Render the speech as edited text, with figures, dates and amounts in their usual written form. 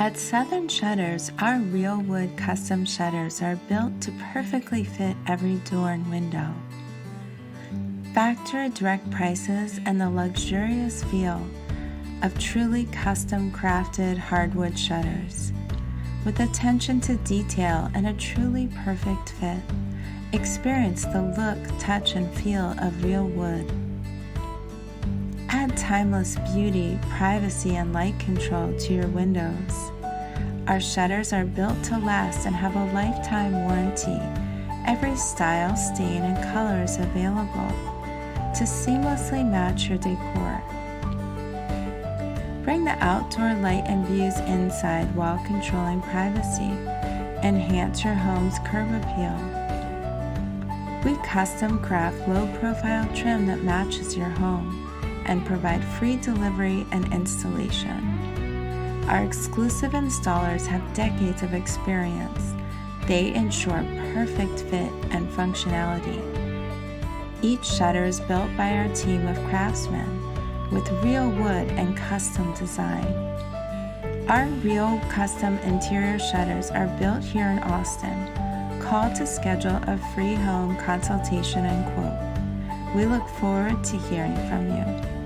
At Southern Shutters, our real wood custom shutters are built to perfectly fit every door and window. Factor direct prices and the luxurious feel of truly custom crafted hardwood shutters. With attention to detail and a truly perfect fit, experience the look, touch, and feel of real wood. Add timeless beauty, privacy, and light control to your windows. Our shutters are built to last and have a lifetime warranty. Every style, stain, and color is available to seamlessly match your decor. Bring the outdoor light and views inside while controlling privacy. Enhance your home's curb appeal. We custom craft low-profile trim that matches your home and provide free delivery and installation. Our exclusive installers have decades of experience. They ensure perfect fit and functionality. Each shutter is built by our team of craftsmen with real wood and custom design. Our real custom interior shutters are built here in Austin. Call to schedule a free home consultation and quote. We look forward to hearing from you.